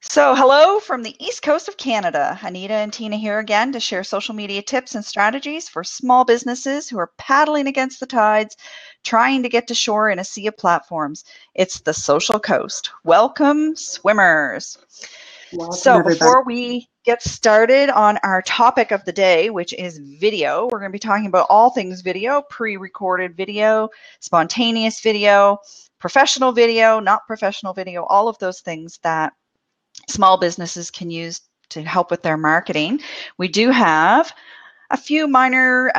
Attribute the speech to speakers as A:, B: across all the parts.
A: So, hello from the East Coast of Canada. Anita and Tina here again to share social media tips and strategies for small businesses who are paddling against the tides, trying to get to shore in a sea of platforms. It's the Social Coast. Welcome, swimmers.
B: Welcome,
A: So,
B: everybody.
A: before we get started on our topic of the day, which is video, we're going to be talking about all things video, pre-recorded video, spontaneous video, professional video, not professional video, all of those things that small businesses can use to help with their marketing. We do have a few minor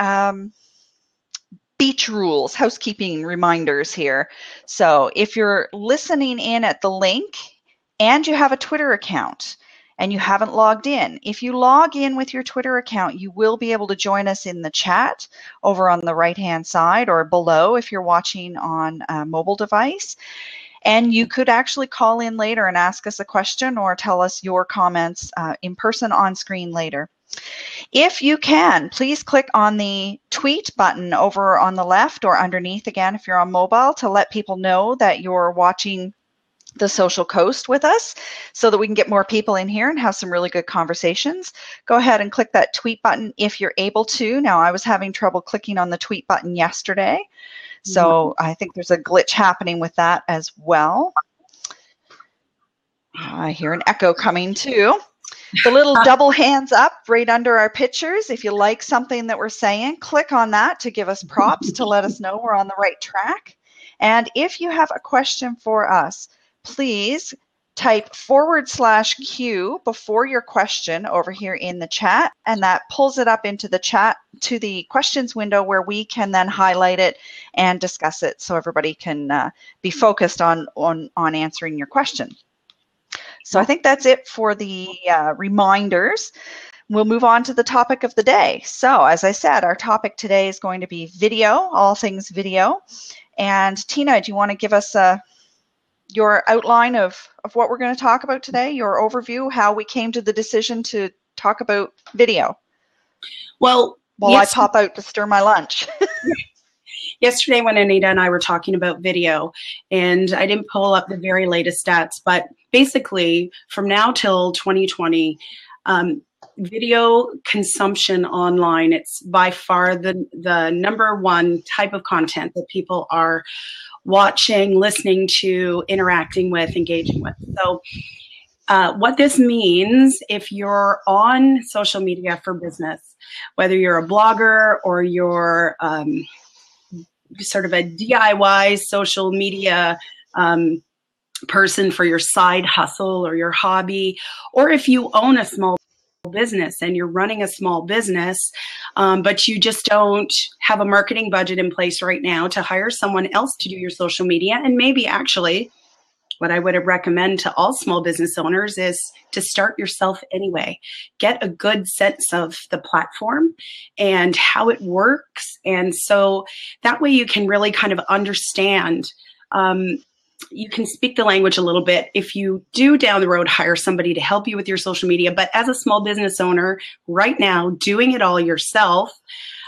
A: beach rules, housekeeping reminders here. So if you're listening in at the link and you have a Twitter account and you haven't logged in, if you log in with your Twitter account, you will be able to join us in the chat over on the right-hand side or below if you're watching on a mobile device. And you could actually call in later and ask us a question or tell us your comments in person on screen later. If you can, please click on the tweet button over on the left or underneath again if you're on mobile to let people know that you're watching the Social Coast with us so that we can get more people in here and have some really good conversations. Go ahead and click that tweet button if you're able to. Now, I was having trouble clicking on the tweet button yesterday. So I think there's a glitch happening with that as well. I hear an echo coming too. The little double hands up right under our pictures. If you like something that we're saying, click on that to give us props to let us know we're on the right track. And if you have a question for us, please type /Q before your question over here in the chat, and that pulls it up into the chat to the questions window where we can then highlight it and discuss it so everybody can be focused on answering your question. So I think that's it for the reminders. We'll move on to the topic of the day. So as I said, our topic today is going to be video, all things video. And Tina, do you want to give us your outline of what we're going to talk about today, your overview, how we came to the decision to talk about video?
B: Well,
A: while I pop out to stir my lunch.
B: Yesterday when Anita and I were talking about video, and I didn't pull up the very latest stats, but basically from now till 2020, video consumption online, it's by far the number one type of content that people are watching, listening to, interacting with, engaging with. So what this means, if you're on social media for business, whether you're a blogger or you're sort of a DIY social media person for your side hustle or your hobby, or if you own a small business and you're running a small business, but you just don't have a marketing budget in place right now to hire someone else to do your social media. And maybe actually what I would recommend to all small business owners is to start yourself anyway. Get a good sense of the platform and how it works. And so that way you can really kind of understand, you can speak the language a little bit if you do down the road hire somebody to help you with your social media. But as a small business owner right now, doing it all yourself,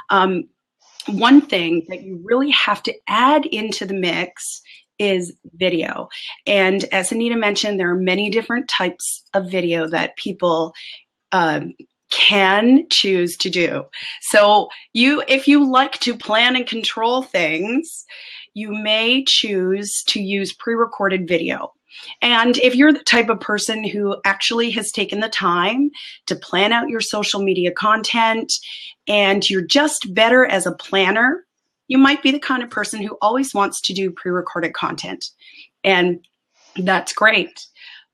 B: one thing that you really have to add into the mix is video. And as Anita mentioned, there are many different types of video that people can choose to do. So if you like to plan and control things, you may choose to use pre-recorded video. And if you're the type of person who actually has taken the time to plan out your social media content and you're just better as a planner, you might be the kind of person who always wants to do pre-recorded content. And that's great.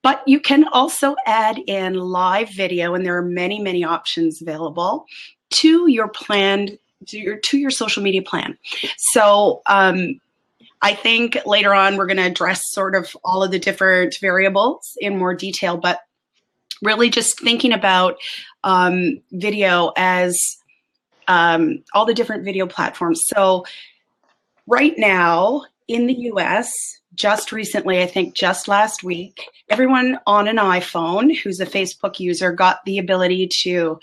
B: But you can also add in live video, and there are many, many options available to your plan, to your social media plan. So I think later on we're going to address sort of all of the different variables in more detail, but really just thinking about video as all the different video platforms. So right now in the US, just recently, I think just last week, everyone on an iPhone who's a Facebook user got the ability to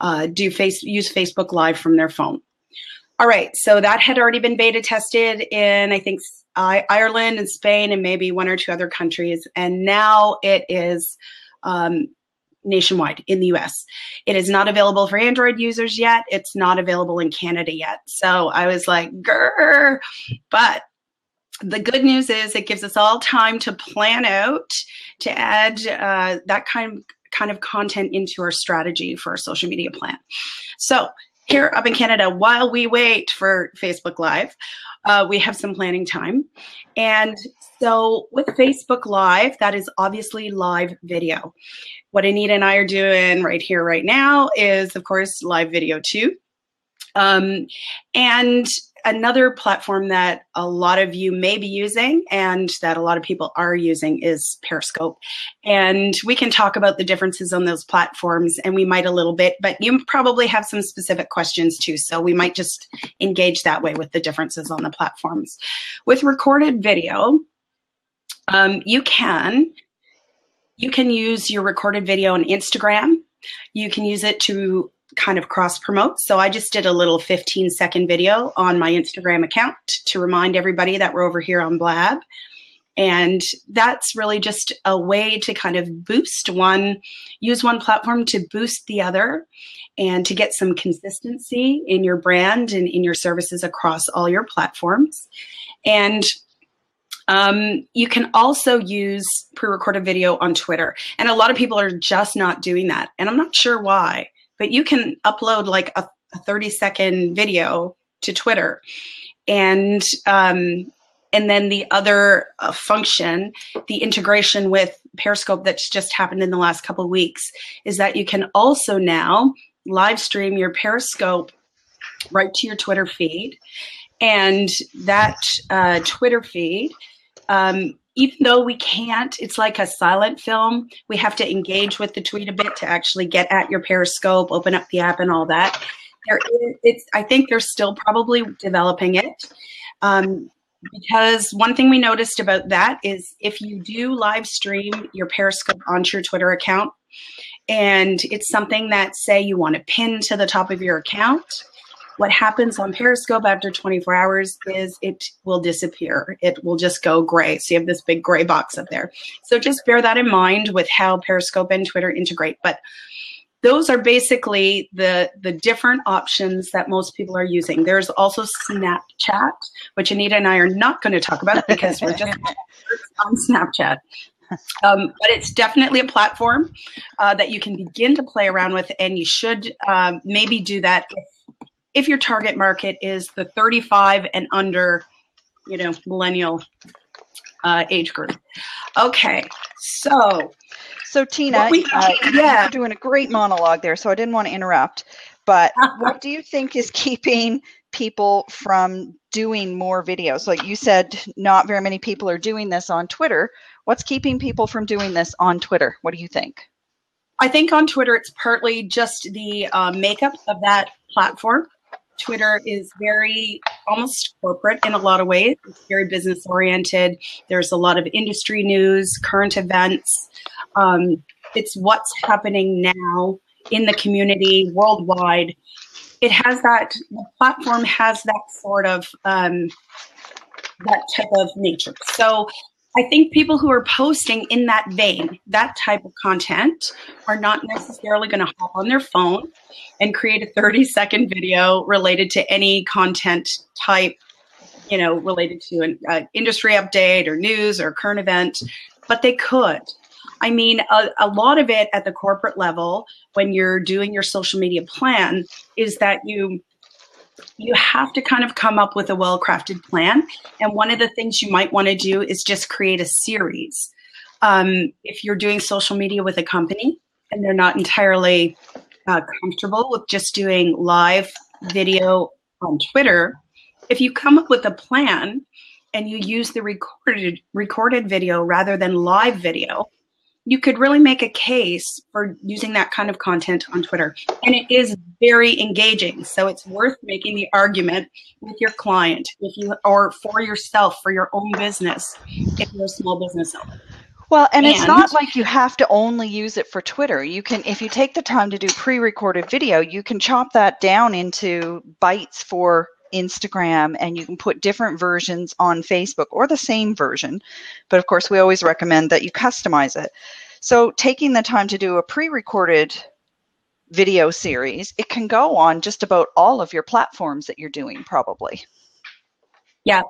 B: use Facebook Live from their phone. All right, so that had already been beta tested in, I think, Ireland and Spain and maybe one or two other countries. And now it is nationwide in the US. It is not available for Android users yet. It's not available in Canada yet. So I was like, grr. But the good news is it gives us all time to plan out to add that kind of content into our strategy for our social media plan. So here up in Canada, while we wait for Facebook Live, we have some planning time. And so with Facebook Live, that is obviously live video. What Anita and I are doing right here, right now is, of course, live video too. And another platform that a lot of you may be using and that a lot of people are using is Periscope. And we can talk about the differences on those platforms, and we might a little bit, but you probably have some specific questions too. So we might just engage that way with the differences on the platforms. With recorded video, you can use your recorded video on Instagram. You can use it to kind of cross promote. So I just did a little 15-second video on my Instagram account to remind everybody that we're over here on Blab. And that's really just a way to kind of use one platform to boost the other and to get some consistency in your brand and in your services across all your platforms. And you can also use pre-recorded video on Twitter. And a lot of people are just not doing that. And I'm not sure why. But you can upload like a 30-second video to Twitter. And then the other function, the integration with Periscope that's just happened in the last couple of weeks, is that you can also now live stream your Periscope right to your Twitter feed. And that Twitter feed, even though we can't, it's like a silent film. We have to engage with the tweet a bit to actually get at your Periscope, open up the app and all that. I think they're still probably developing it. Because one thing we noticed about that is if you do live stream your Periscope onto your Twitter account, and it's something that, say, you want to pin to the top of your account, what happens on Periscope after 24 hours is it will disappear. It will just go gray. So you have this big gray box up there. So just bear that in mind with how Periscope and Twitter integrate. But those are basically the different options that most people are using. There's also Snapchat, which Anita and I are not going to talk about because we're just on Snapchat. But it's definitely a platform that you can begin to play around with, and you should maybe do that if your target market is the 35 and under, millennial age group. Okay, so
A: Tina, you're doing a great monologue there, so I didn't want to interrupt. But what do you think is keeping people from doing more videos? Like you said, not very many people are doing this on Twitter. What's keeping people from doing this on Twitter? What do you think?
B: I think on Twitter, it's partly just the makeup of that platform. Twitter is very almost corporate in a lot of ways. It's very business oriented. There's a lot of industry news, current events. It's what's happening now in the community worldwide. The platform has that sort of, that type of nature. So I think people who are posting in that vein, that type of content, are not necessarily going to hop on their phone and create a 30-second video related to any content type, related to an industry update or news or current event, but they could. I mean, a lot of it at the corporate level, when you're doing your social media plan, is that you have to kind of come up with a well-crafted plan. And one of the things you might want to do is just create a series. If you're doing social media with a company and they're not entirely comfortable with just doing live video on Twitter, if you come up with a plan and you use the recorded video rather than live video, you could really make a case for using that kind of content on Twitter. And it is very engaging. So it's worth making the argument with your client or for yourself, for your own business, if you're a small business owner.
A: Well, and it's not like you have to only use it for Twitter. You can, if you take the time to do pre-recorded video, you can chop that down into bites for Instagram, and you can put different versions on Facebook or the same version. But of course, we always recommend that you customize it. So taking the time to do a pre-recorded video series, it can go on just about all of your platforms that you're doing probably.
B: Yeah.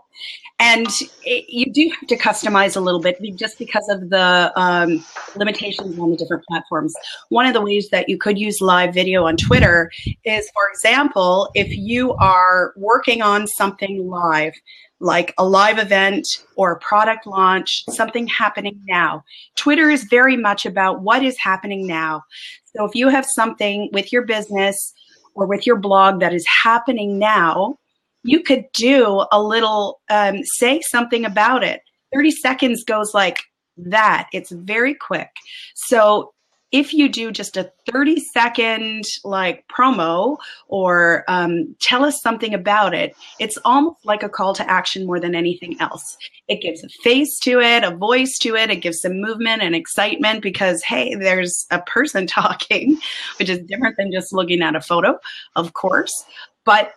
B: And you do have to customize a little bit just because of the limitations on the different platforms. One of the ways that you could use live video on Twitter is, for example, if you are working on something live, like a live event or a product launch, something happening now. Twitter is very much about what is happening now. So if you have something with your business or with your blog that is happening now, you could do a little, say something about it. 30 seconds goes like that. It's very quick. So if you do just a 30-second like promo or tell us something about it, it's almost like a call to action more than anything else. It gives a face to it, a voice to it. It gives some movement and excitement because, hey, there's a person talking, which is different than just looking at a photo, of course. But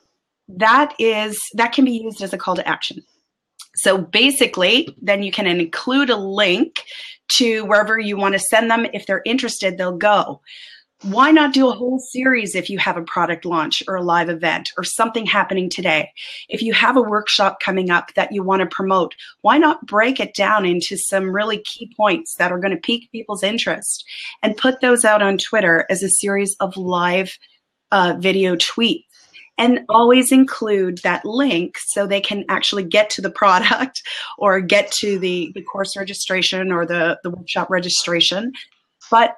B: that can be used as a call to action. So basically, then you can include a link to wherever you want to send them. If they're interested, they'll go. Why not do a whole series if you have a product launch or a live event or something happening today? If you have a workshop coming up that you want to promote, why not break it down into some really key points that are going to pique people's interest and put those out on Twitter as a series of live video tweets? And always include that link so they can actually get to the product or get to the course registration or the workshop registration. But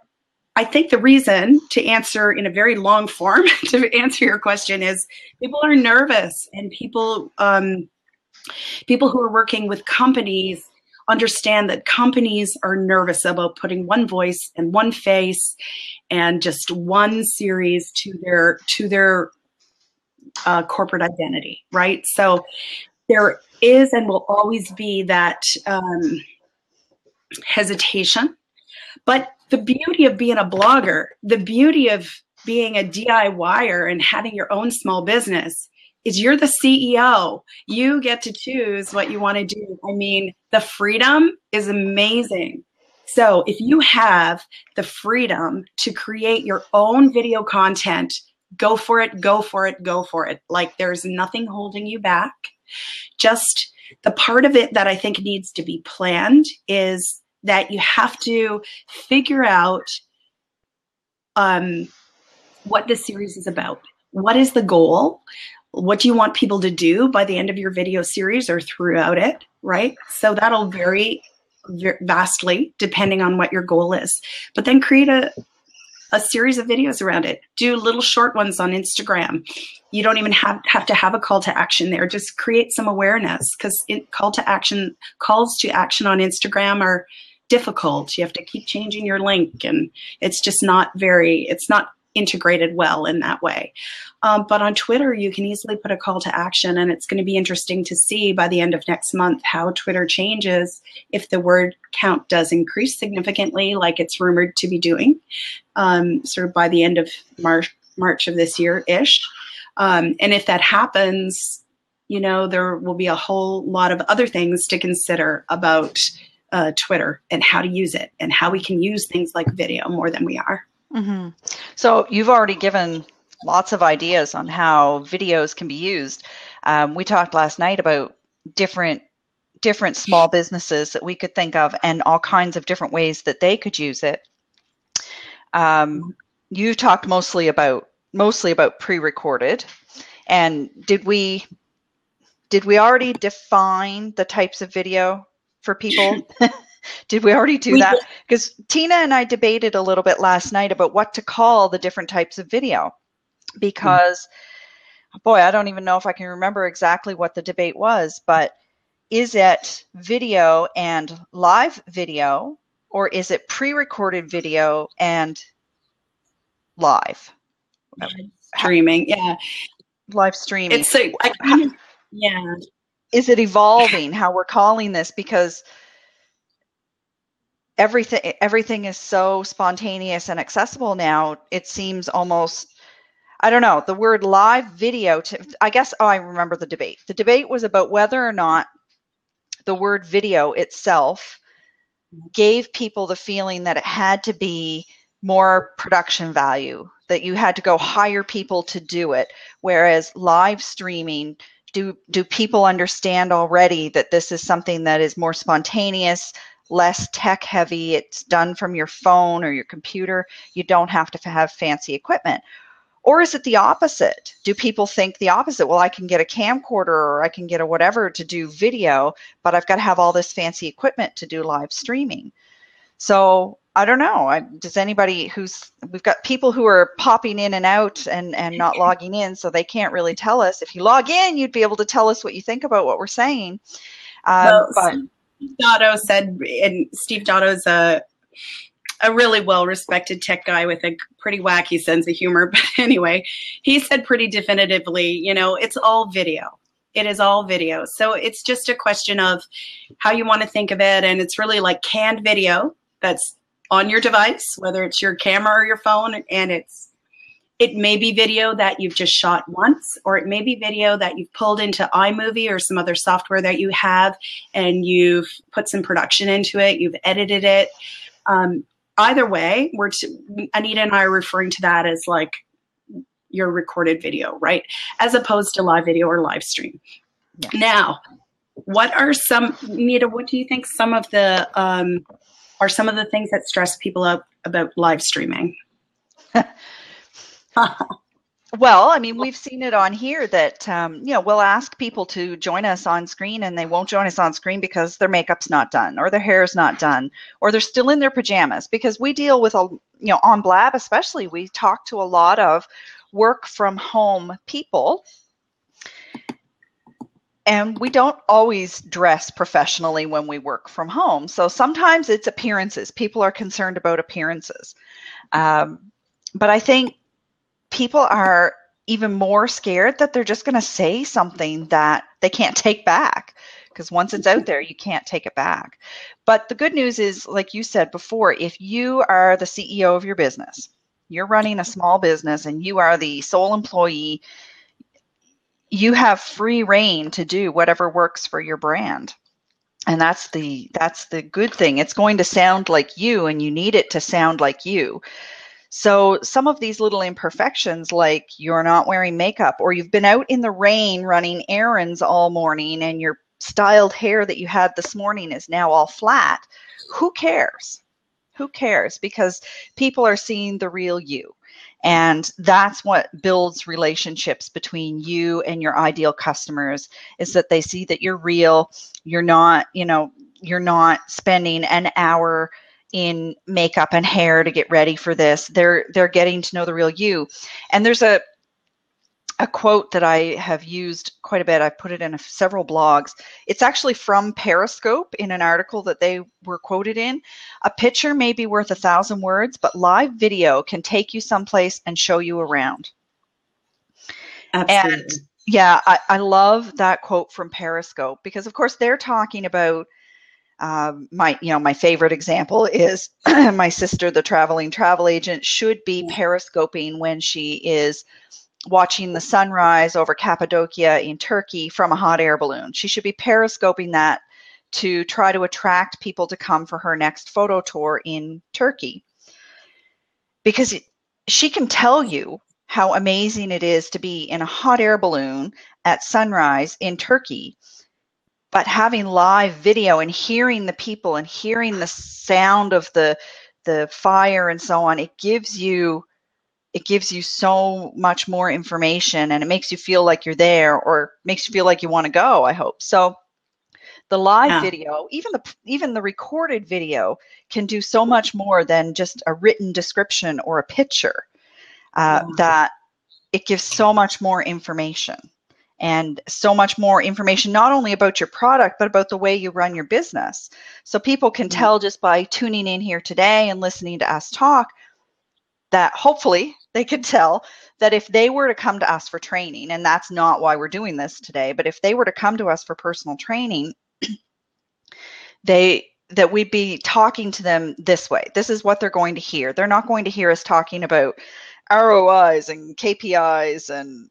B: I think the reason, to answer in a very long form, to answer your question, is people are nervous, and people who are working with companies understand that companies are nervous about putting one voice and one face and just one series to their corporate identity, right? So there is and will always be that hesitation. But the beauty of being a blogger, the beauty of being a DIYer and having your own small business is you're the CEO. You get to choose what you want to do. I mean, the freedom is amazing. So if you have the freedom to create your own video content, go for it, go for it, go for it. Like, there's nothing holding you back. Just the part of it that I think needs to be planned is that you have to figure out what this series is about. What is the goal? What do you want people to do by the end of your video series or throughout it, right? So that'll vary vastly depending on what your goal is. But then create a series of videos around it. Do little short ones on Instagram. You don't even have to have a call to action there. Just create some awareness, because calls to action on Instagram are difficult. You have to keep changing your link, and it's just it's not integrated well in that way. But on Twitter, you can easily put a call to action, and it's going to be interesting to see by the end of next month how Twitter changes if the word count does increase significantly, like it's rumored to be doing, sort of by the end of March of this year-ish. And if that happens, there will be a whole lot of other things to consider about Twitter and how to use it and how we can use things like video more than we are.
A: Mm-hmm. So you've already given lots of ideas on how videos can be used. We talked last night about different small businesses that we could think of and all kinds of different ways that they could use it. You talked mostly about pre-recorded. And did we already define the types of video for people? Did we already do that? Because Tina and I debated a little bit last night about what to call the different types of video. Because, boy, I don't even know if I can remember exactly what the debate was, but is it video and live video, or is it pre-recorded video and live?
B: Streaming, yeah.
A: Live streaming.
B: Yeah.
A: Is it evolving how we're calling this? Because everything is so spontaneous and accessible now. It seems almost I don't know, the word live video, I guess, oh, I remember the debate. The debate was about whether or not the word video itself gave people the feeling that it had to be more production value, that you had to go hire people to do it, whereas live streaming, do people understand already that this is something that is more spontaneous, less tech heavy, it's done from your phone or your computer, you don't have to have fancy equipment? Or is it the opposite? Do people think the opposite? Well, I can get a camcorder or I can get a whatever to do video, but I've got to have all this fancy equipment to do live streaming. So I don't know. Does anybody we've got people who are popping in and out and not logging in, so they can't really tell us. If you log in, you'd be able to tell us what you think about what we're saying.
B: Well, Steve Dotto said, and Steve Dotto's a really well-respected tech guy with a pretty wacky sense of humor. But anyway, he said pretty definitively, you know, it's all video. It is all video. So it's just a question of how you want to think of it. And it's really like canned video that's on your device, whether it's your camera or your phone. And it may be video that you've just shot once, or it may be video that you've pulled into iMovie or some other software that you have, and you've put some production into it. You've edited it. Either way, Anita and I are referring to that as like your recorded video, right? As opposed to live video or live stream. Yeah. Now, Anita, what do you think some of the are some of the things that stress people out about live streaming?
A: Well, I mean, we've seen it on here that, you know, we'll ask people to join us on screen and they won't join us on screen because their makeup's not done or their hair's not done or they're still in their pajamas, because we deal with, you know, on Blab especially, we talk to a lot of work from home people, and we don't always dress professionally when we work from home. So sometimes it's appearances. People are concerned about appearances. But I think people are even more scared that they're just going to say something that they can't take back, because once it's out there, you can't take it back. But the good news is, like you said before, if you are the CEO of your business, you're running a small business and you are the sole employee, you have free reign to do whatever works for your brand. And that's the good thing. It's going to sound like you, and you need it to sound like you. So some of these little imperfections, like you're not wearing makeup, or you've been out in the rain running errands all morning and your styled hair that you had this morning is now all flat, who cares? Who cares? Because people are seeing the real you. And that's what builds relationships between you and your ideal customers, is that they see that you're real. You're not, you know, you're not spending an hour in makeup and hair to get ready for this. They're getting to know the real you. And there's a quote that I have used quite a bit. I put it in several blogs. It's actually from Periscope in an article that they were quoted in. A picture may be worth 1,000 words, but live video can take you someplace and show you around.
B: Absolutely.
A: And yeah, I love that quote from Periscope, because of course they're talking about my favorite example is my sister, the traveling travel agent, should be periscoping when she is watching the sunrise over Cappadocia in Turkey from a hot air balloon. She should be periscoping that to try to attract people to come for her next photo tour in Turkey, because she can tell you how amazing it is to be in a hot air balloon at sunrise in Turkey. But having live video and hearing the people and hearing the sound of the fire and so on, it gives you so much more information, and it makes you feel like you're there, or makes you feel like you want to go, I hope. So the live video, even the recorded video, can do so much more than just a written description or a picture, that it gives so much more information. And so much more information, not only about your product, but about the way you run your business. So people can tell just by tuning in here today and listening to us talk, that hopefully they could tell that if they were to come to us for training, and that's not why we're doing this today, but if they were to come to us for personal training, that we'd be talking to them this way. This is what they're going to hear. They're not going to hear us talking about ROIs and KPIs and,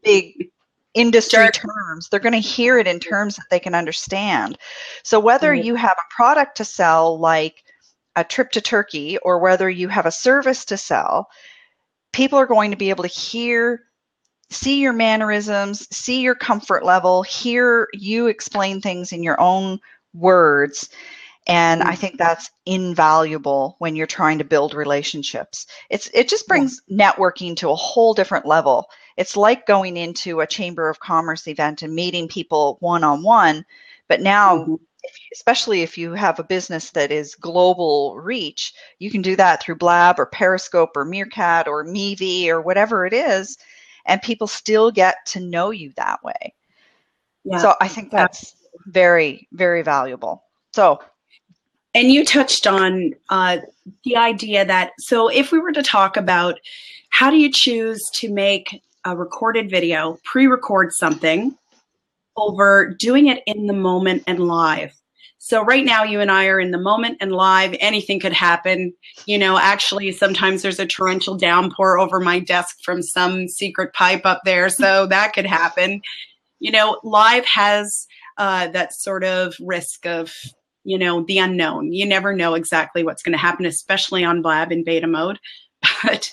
A: big industry terms. They're going to hear it in terms that they can understand. So whether you have a product to sell, like a trip to Turkey, or whether you have a service to sell, people are going to be able to see your mannerisms, see your comfort level, hear you explain things in your own words. And I think that's invaluable when you're trying to build relationships. It just brings networking to a whole different level. It's like going into a Chamber of Commerce event and meeting people one-on-one. But now, especially if you have a business that is global reach, you can do that through Blab or Periscope or Meerkat or Meevee or whatever it is, and people still get to know you that way. Yeah. So I think that's very, very valuable. So.
B: And you touched on the idea that, so if we were to talk about how do you choose to make a recorded video, pre-record something, over doing it in the moment and live. So right now you and I are in the moment and live, anything could happen. Actually sometimes there's a torrential downpour over my desk from some secret pipe up there. So that could happen. Live has that sort of risk of, the unknown. You never know exactly what's going to happen, especially on Blab in beta mode. But,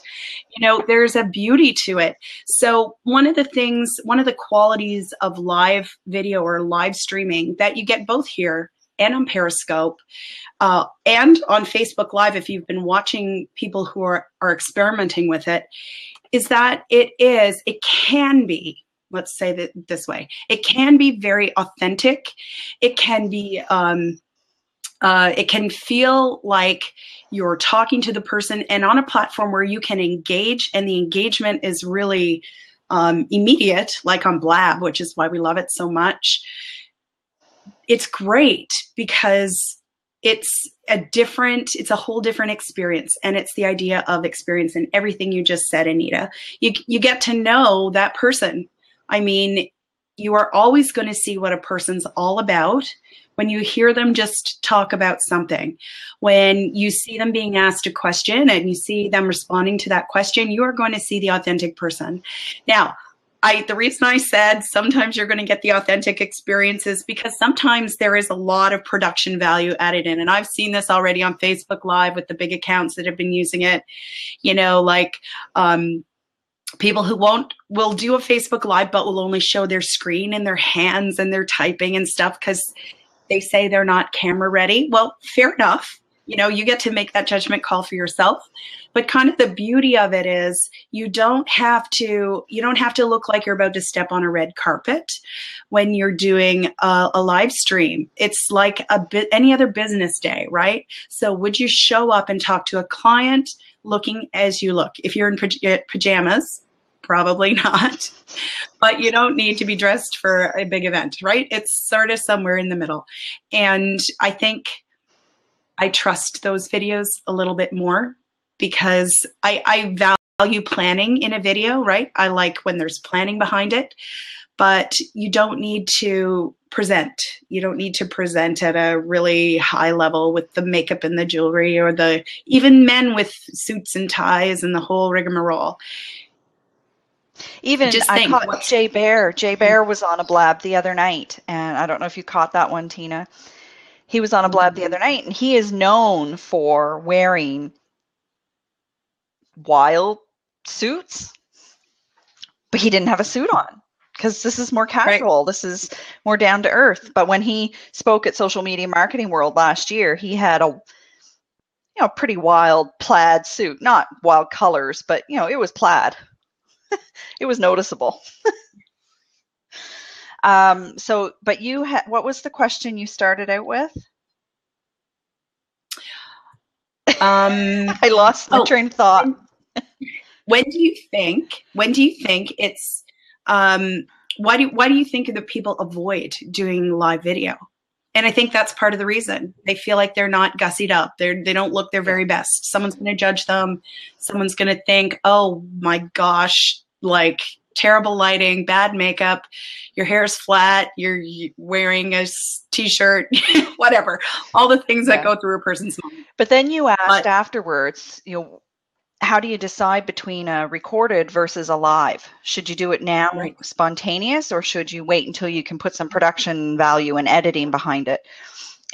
B: there's a beauty to it. So one of the qualities of live video or live streaming that you get both here and on Periscope and on Facebook Live, if you've been watching people who are experimenting with it, is that it can be, let's say that this way, it can be very authentic. It can be, it can feel like you're talking to the person, and on a platform where you can engage, and the engagement is really immediate, like on Blab, which is why we love it so much. It's great because it's a whole different experience, and it's the idea of experience and everything you just said, Anita. You get to know that person. I mean, you are always going to see what a person's all about when you hear them just talk about something. When you see them being asked a question and you see them responding to that question, you are going to see the authentic person. Now, the reason I said sometimes you're going to get the authentic experiences because sometimes there is a lot of production value added in. And I've seen this already on Facebook Live with the big accounts that have been using it, people who will do a Facebook Live, but will only show their screen and their hands and their typing and stuff because they say they're not camera ready. Well, fair enough. You get to make that judgment call for yourself. But kind of the beauty of it is you don't have to look like you're about to step on a red carpet when you're doing a live stream. It's like any other business day, right? So would you show up and talk to a client looking as you look? If you're in pajamas, probably not, but you don't need to be dressed for a big event, right? It's sort of somewhere in the middle. And I think I trust those videos a little bit more because I value planning in a video, right? I like when there's planning behind it, but you don't need to present. You don't need to present at a really high level with the makeup and the jewelry or even men with suits and ties and the whole rigmarole.
A: Even I caught Jay Bear. Jay Bear was on a Blab the other night, and I don't know if you caught that one, Tina. He was on a Blab the other night, and he is known for wearing wild suits, but he didn't have a suit on because this is more casual. Right. This is more down to earth. But when he spoke at Social Media Marketing World last year, he had a pretty wild plaid suit, not wild colors, but it was plaid. It was noticeable. But what was the question you started out with? I lost my train of thought.
B: When do you think it's, why do you think that people avoid doing live video? And I think that's part of the reason. They feel like they're not gussied up. They don't look their very best. Someone's going to judge them. Someone's going to think, oh my gosh, like terrible lighting, bad makeup, your hair is flat, you're wearing a t-shirt, whatever, all the things that go through a person's mind.
A: But then you asked afterwards, how do you decide between a recorded versus a live? Should you do it now,
B: Right.
A: spontaneous, or should you wait until you can put some production value and editing behind it?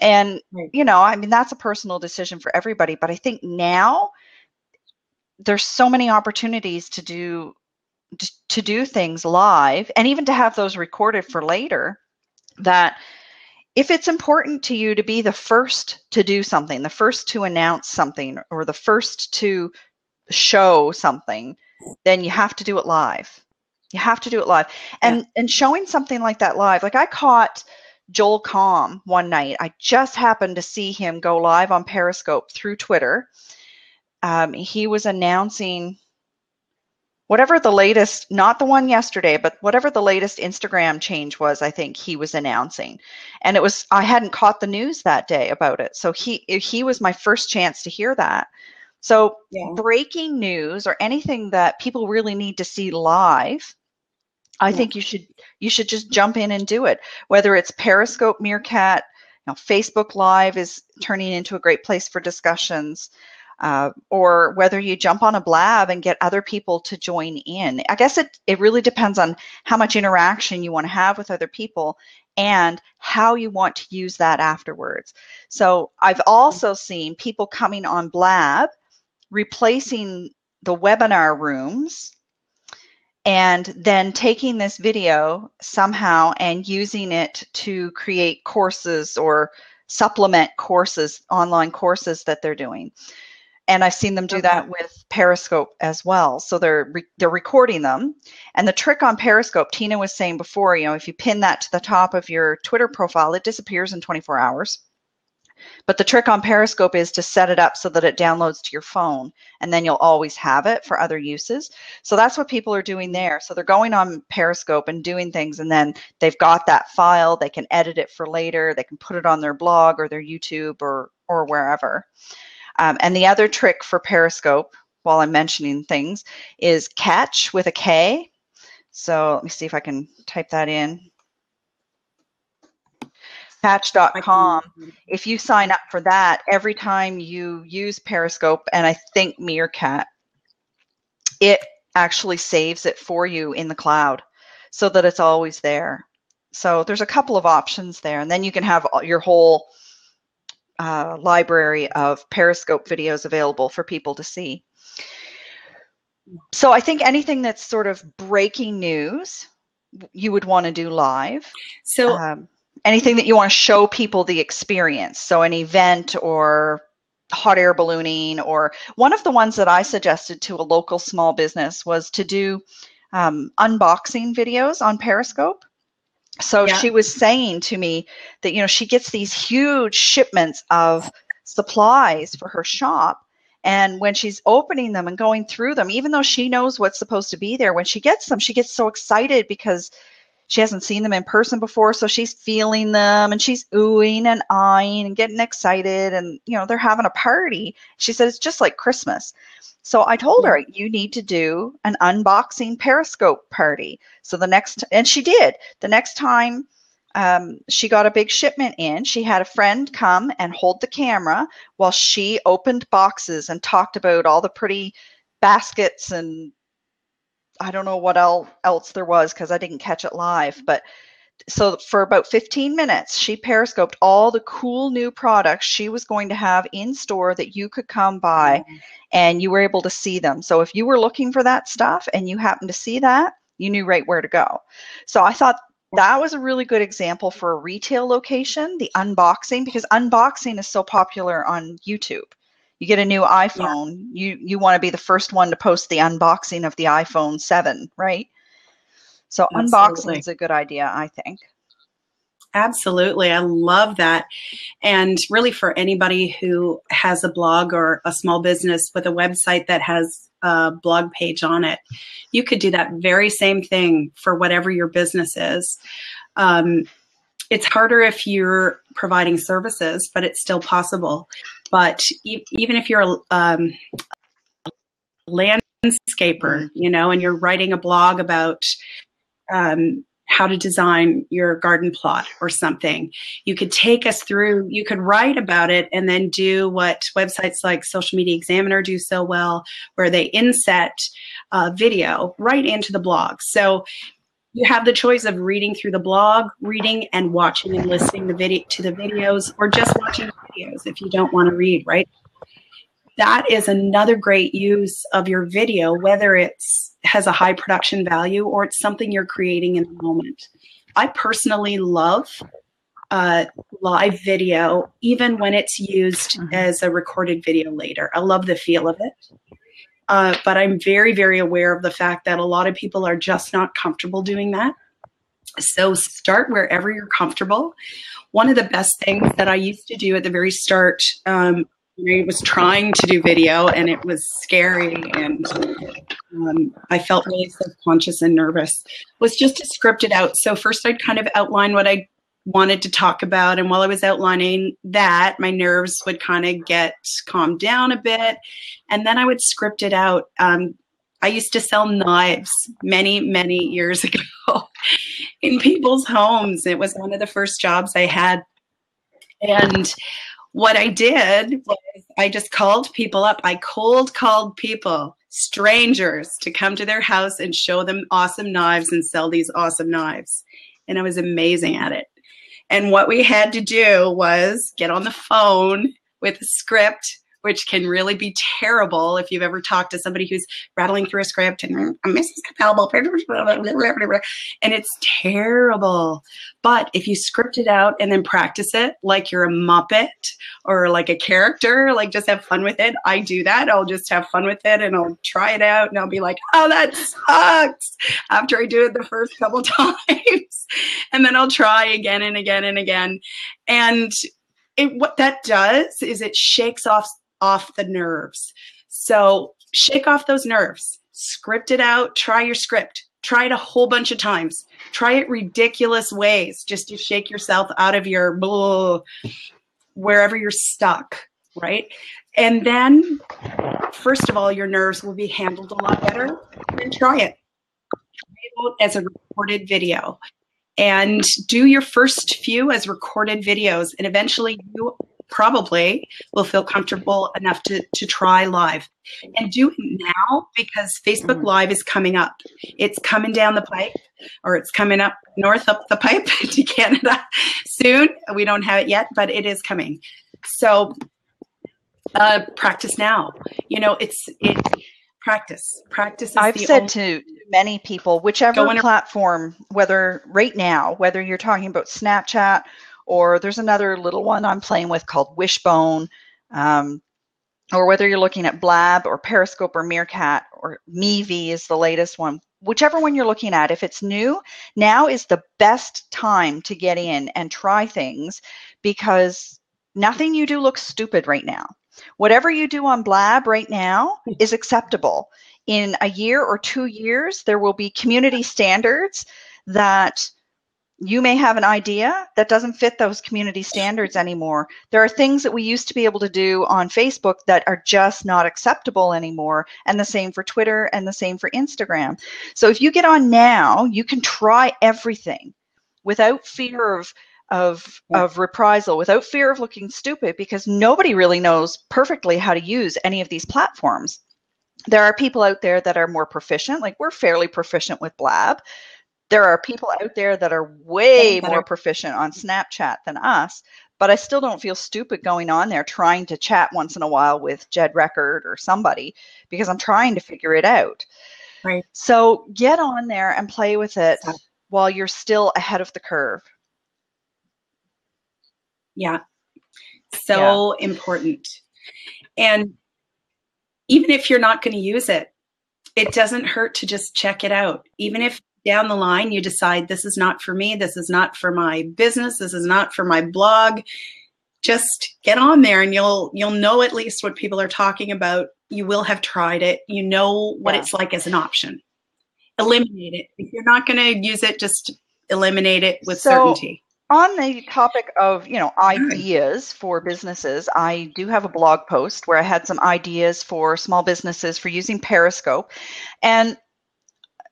A: And,
B: Right.
A: you know, I mean, that's a personal decision for everybody, but I think now there's so many opportunities to do things live and even to have those recorded for later, that if it's important to you to be the first to do something, the first to announce something, or the first to show something, then you have to do it live. You have to do it live. And showing something like that live, like I caught Joel Comm one night. I just happened to see him go live on Periscope through Twitter. He was announcing whatever the latest, not the one yesterday, but whatever the latest Instagram change was, I think he was announcing. And it was, I hadn't caught the news that day about it. So he was my first chance to hear that. So breaking news or anything that people really need to see live, I think you should just jump in and do it. Whether it's Periscope, Meerkat, you know, Facebook Live is turning into a great place for discussions. Or whether you jump on a blab and get other people to join in. I guess it really depends on how much interaction you want to have with other people and how you want to use that afterwards. So I've also seen people coming on blab, replacing the webinar rooms, and then taking this video somehow and using it to create courses or supplement courses, online courses that they're doing. And I've seen them do that with Periscope as well. So they're recording them. And the trick on Periscope, Tina was saying before, you know, if you pin that to the top of your Twitter profile, it disappears in 24 hours. But the trick on Periscope is to set it up so that it downloads to your phone, and then you'll always have it for other uses. So that's what people are doing there. So they're going on Periscope and doing things, and then they've got that file. They can edit it for later. They can put it on their blog or their YouTube or wherever. And the other trick for Periscope, while I'm mentioning things, is Catch with a K. So let me see if I can type that in. Catch.com. If you sign up for that, every time you use Periscope, and I think Meerkat, it actually saves it for you in the cloud so that it's always there. So there's a couple of options there, and then you can have your whole library of Periscope videos available for people to see. So I think anything that's sort of breaking news, you would want to do live. So anything that you want to show people the experience, so an event or hot air ballooning, or one of the ones that I suggested to a local small business was to do unboxing videos on Periscope. So she was saying to me that, you know, she gets these huge shipments of supplies for her shop. And when she's opening them and going through them, even though she knows what's supposed to be there, when she gets them, she gets so excited because she hasn't seen them in person before. So she's feeling them and she's oohing and eyeing and getting excited. And, you know, they're having a party. She said, it's just like Christmas. So I told her, you need to do an unboxing Periscope party. So and she did. The next time she got a big shipment in, she had a friend come and hold the camera while she opened boxes and talked about all the pretty baskets and I don't know what else there was because I didn't catch it live. But so for about 15 minutes, she Periscoped all the cool new products she was going to have in store that you could come by and you were able to see them. So if you were looking for that stuff and you happened to see that, you knew right where to go. So I thought that was a really good example for a retail location, the unboxing, because unboxing is so popular on YouTube. You get a new iPhone, you want to be the first one to post the unboxing of the iPhone 7, right? So unboxing is a good idea, I think.
B: Absolutely. I love that. And really for anybody who has a blog or a small business with a website that has a blog page on it, you could do that very same thing for whatever your business is. It's harder if you're providing services, but it's still possible. But even if you're a landscaper, you know, and you're writing a blog about how to design your garden plot or something. You could take us through, you could write about it and then do what websites like Social Media Examiner do so well, where they inset video right into the blog. So you have the choice of reading through the blog, reading and watching and listening to the videos, or just watching the videos if you don't want to read, right? That is another great use of your video, whether it's has a high production value or it's something you're creating in the moment. I personally love live video, even when it's used as a recorded video later. I love the feel of it. But I'm very, very aware of the fact that a lot of people are just not comfortable doing that. So start wherever you're comfortable. One of the best things that I used to do at the very start, I was trying to do video and it was scary and I felt really self-conscious and nervous, was just to script it out. So first I'd kind of outline what I wanted to talk about, and while I was outlining that, my nerves would kind of get calmed down a bit, and then I would script it out. I used to sell knives many, many years ago in people's homes. It was one of the first jobs I had, and what I did was I just called people up. I cold called people, strangers, to come to their house and show them awesome knives and sell these awesome knives. And I was amazing at it. And what we had to do was get on the phone with a script, which can really be terrible if you've ever talked to somebody who's rattling through a script and Mrs. Capalbo, and it's terrible. But if you script it out and then practice it like you're a Muppet or like a character, like just have fun with it. I do that. I'll just have fun with it and I'll try it out and I'll be like, oh, that sucks after I do it the first couple times. And then I'll try again and again and again. And what that does is it shakes off the nerves. So shake off those nerves, script it out, try your script, try it a whole bunch of times, try it ridiculous ways, just to shake yourself out of your wherever you're stuck, right? And then, first of all, your nerves will be handled a lot better. Then try it as a recorded video. And do your first few as recorded videos, and eventually you probably will feel comfortable enough to try live. And do it now, because Facebook Live is coming up. It's coming down the pipe, or it's coming up the pipe to Canada soon. We don't have it yet, but it is coming. So practice now. You know, it's practice. Practice is
A: I've said to many people, whichever platform, whether right now, whether you're talking about Snapchat, or there's another little one I'm playing with called Wishbone, or whether you're looking at Blab or Periscope or Meerkat, or Meevee is the latest one. Whichever one you're looking at, if it's new, now is the best time to get in and try things, because nothing you do looks stupid right now. Whatever you do on Blab right now is acceptable. In a year or 2 years, there will be community standards that you may have an idea that doesn't fit those community standards anymore. There are things that we used to be able to do on Facebook that are just not acceptable anymore, and the same for Twitter and the same for Instagram. So if you get on now, you can try everything without fear of reprisal, without fear of looking stupid, because nobody really knows perfectly how to use any of these platforms. There are people out there that are more proficient, like we're fairly proficient with Blab. There are people out there that are way more proficient on Snapchat than us, but I still don't feel stupid going on there trying to chat once in a while with Jed Record or somebody, because I'm trying to figure it out.
B: Right.
A: So get on there and play with it while you're still ahead of the curve.
B: Yeah. So important. And even if you're not going to use it, it doesn't hurt to just check it out. Even if down the line you decide this is not for me, this is not for my business, this is not for my blog, just get on there and you'll know at least what people are talking about. You will have tried it. You know what it's like as an option. Eliminate it. If you're not going to use it, just eliminate it with certainty.
A: On the topic of, ideas for businesses, I do have a blog post where I had some ideas for small businesses for using Periscope. And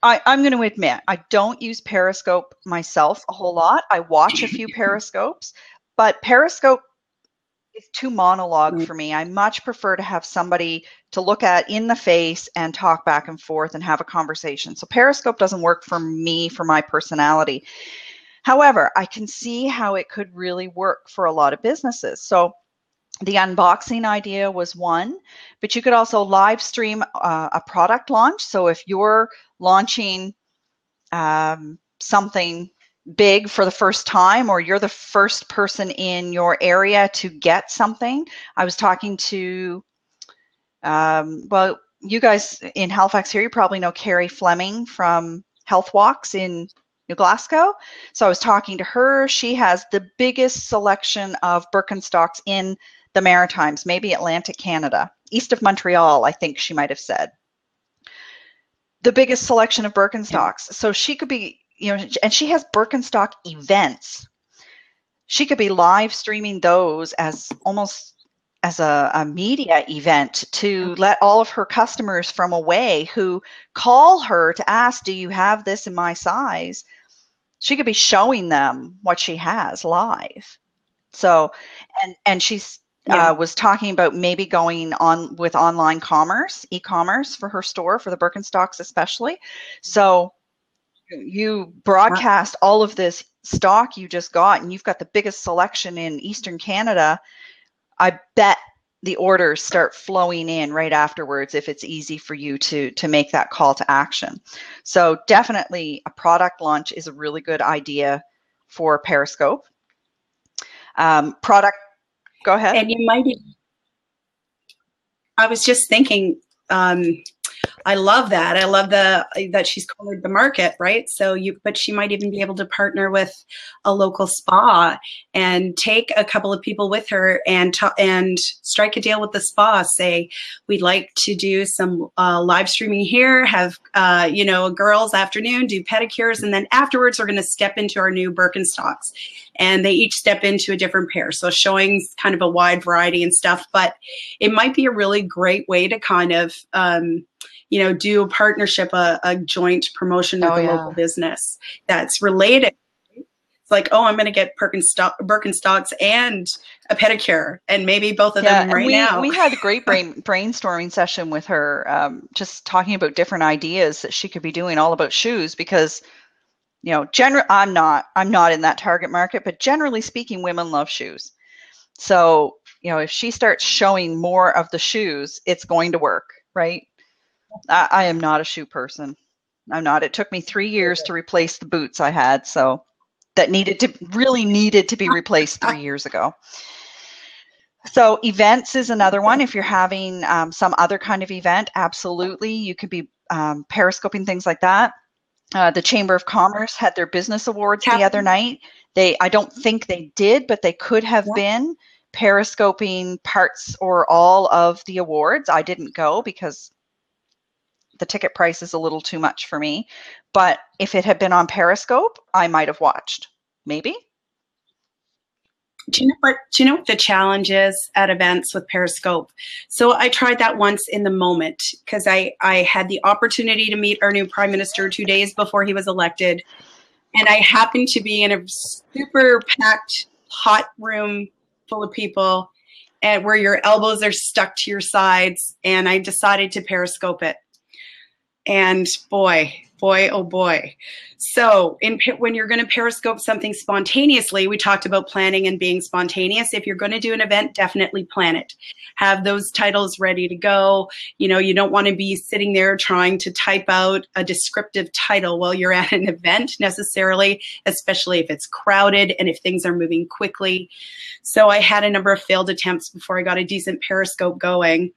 A: I'm going to admit, I don't use Periscope myself a whole lot. I watch a few Periscopes, but Periscope is too monologue for me. I much prefer to have somebody to look at in the face and talk back and forth and have a conversation. So Periscope doesn't work for me, for my personality. However, I can see how it could really work for a lot of businesses. So the unboxing idea was one, but you could also live stream a product launch. So if you're launching something big for the first time, or you're the first person in your area to get something. I was talking to, well, you guys in Halifax here, you probably know Carrie Fleming from Health Walks in New Glasgow. So I was talking to her. She has the biggest selection of Birkenstocks in the Maritimes, maybe Atlantic Canada, east of Montreal, I think she might have said. The biggest selection of Birkenstocks. So she could be, you know, and she has Birkenstock events. She could be live streaming those as almost as a media event to let all of her customers from away who call her to ask, do you have this in my size? She could be showing them what she has live. So, and she's was talking about maybe going on with online commerce, e-commerce for her store, for the Birkenstocks especially. So you broadcast all of this stock you just got, and you've got the biggest selection in Eastern Canada. I bet the orders start flowing in right afterwards if it's easy for you to make that call to action. So definitely a product launch is a really good idea for Periscope. Product, go ahead.
B: And you might be, I was just thinking, I love that. I love that she's cornered the market, right? So but she might even be able to partner with a local spa and take a couple of people with her and strike a deal with the spa. Say, we'd like to do some live streaming here, have you know, a girls' afternoon, do pedicures, and then afterwards we're going to step into our new Birkenstocks. And they each step into a different pair. So showing kind of a wide variety and stuff, but it might be a really great way to kind of, you know, do a partnership, a joint promotion with a local business that's related. It's like, oh, I'm going to get Birkenstocks and a pedicure, and maybe both of them now.
A: We had a great brainstorming session with her, just talking about different ideas that she could be doing all about shoes, because, you know, I'm not in that target market, but generally speaking, women love shoes. So, you know, if she starts showing more of the shoes, it's going to work, right? I am not a shoe person. I'm not. It took me 3 years to replace the boots I had, so that really needed to be replaced 3 years ago. So events is another one. If you're having some other kind of event, absolutely, you could be periscoping things like that. The Chamber of Commerce had their business awards the other night. I don't think they did, but they could have been periscoping parts or all of the awards. I didn't go because the ticket price is a little too much for me. But if it had been on Periscope, I might have watched. Maybe.
B: Do you know what the challenge is at events with Periscope? So I tried that once in the moment because I had the opportunity to meet our new Prime Minister 2 days before he was elected. And I happened to be in a super packed, hot room full of people, and where your elbows are stuck to your sides. And I decided to Periscope it. And boy, oh boy. So when you're going to Periscope something spontaneously, we talked about planning and being spontaneous. If you're going to do an event, definitely plan it. Have those titles ready to go. You know, you don't want to be sitting there trying to type out a descriptive title while you're at an event necessarily, especially if it's crowded and if things are moving quickly. So I had a number of failed attempts before I got a decent Periscope going.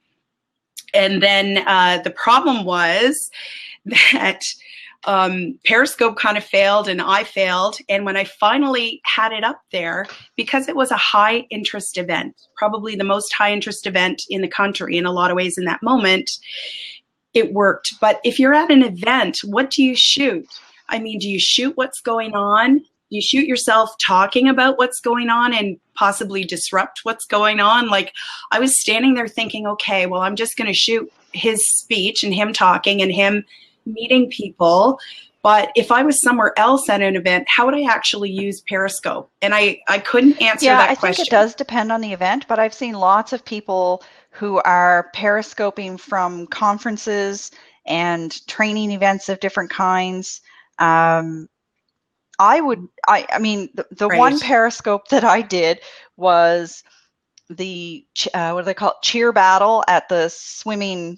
B: And then the problem was that Periscope kind of failed and I failed. And when I finally had it up there, because it was a high interest event, probably the most high interest event in the country in a lot of ways in that moment, it worked. But if you're at an event, what do you shoot? I mean, do you shoot what's going on? You shoot yourself talking about what's going on and possibly disrupt what's going on. Like, I was standing there thinking, okay, well, I'm just going to shoot his speech and him talking and him meeting people. But if I was somewhere else at an event, how would I actually use Periscope? And I couldn't answer that question.
A: I think it does depend on the event, but I've seen lots of people who are Periscoping from conferences and training events of different kinds. I mean, the
B: Right.
A: one Periscope that I did was the, what do they call it? Cheer battle at the swimming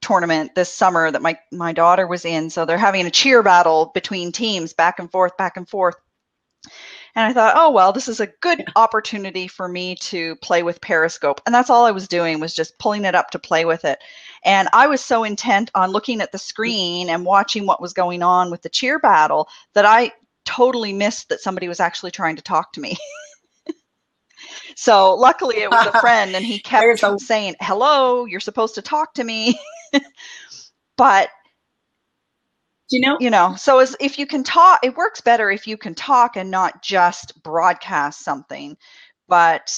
A: tournament this summer that my daughter was in. So they're having a cheer battle between teams, back and forth, back and forth. And I thought, oh, well, this is a good opportunity for me to play with Periscope. And that's all I was doing, was just pulling it up to play with it. And I was so intent on looking at the screen and watching what was going on with the cheer battle that I totally missed that somebody was actually trying to talk to me. So luckily it was a friend, and he kept saying, hello, you're supposed to talk to me. But so if you can talk, it works better if you can talk and not just broadcast something. But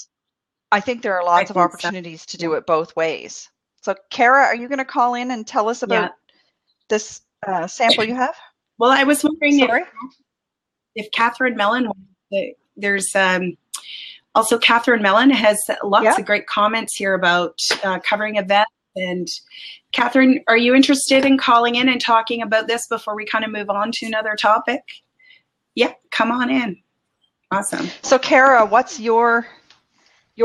A: I think there are lots of opportunities to do it both ways. So Kara, are you going to call in and tell us about this sample you have?
B: Well, I was wondering if Catherine Mellon, there's also Catherine Mellon has lots of great comments here about covering events. And Catherine, are you interested in calling in and talking about this before we kind of move on to another topic? Yeah, come on in. Awesome.
A: So Kara, what's your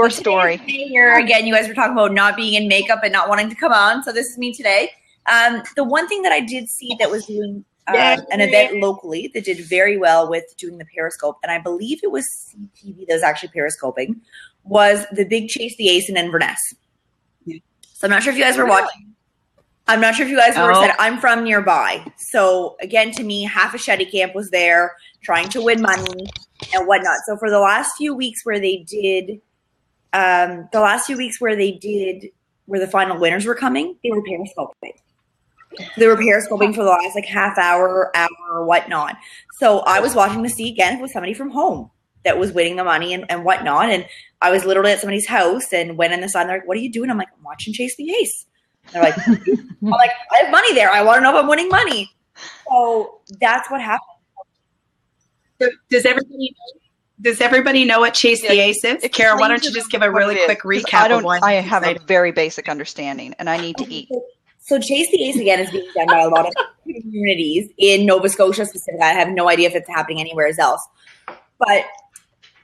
A: story?
C: Here again, you guys were talking about not being in makeup and not wanting to come on. So this is me today. The one thing that I did see that was doing an event locally that did very well with doing the Periscope, and I believe it was CTV that was actually Periscoping, was the big Chase the Ace in Inverness. So I'm not sure if you guys were watching. I'm not sure if you guys were. I'm from nearby. So again, to me, half of Shetty Camp was there trying to win money and whatnot. So for the last few weeks where they did, where the final winners were coming, they were Periscoping. They were Periscoping for the last half hour, whatnot. So I was watching to see again if it was somebody from home that was winning the money and whatnot. And I was literally at somebody's house and went in the sun. They're like, what are you doing? I'm like, I'm watching Chase the Ace. And they're like, I'm like, I have money there. I want to know if I'm winning money. So that's what happened.
B: So does everybody know what Chase the Ace is? Kara, why don't you just give a really quick recap?
A: I have a very basic understanding, and I need to eat.
C: So Chase the Ace, again, is being done by a lot of communities in Nova Scotia specifically. I have no idea if it's happening anywhere else. But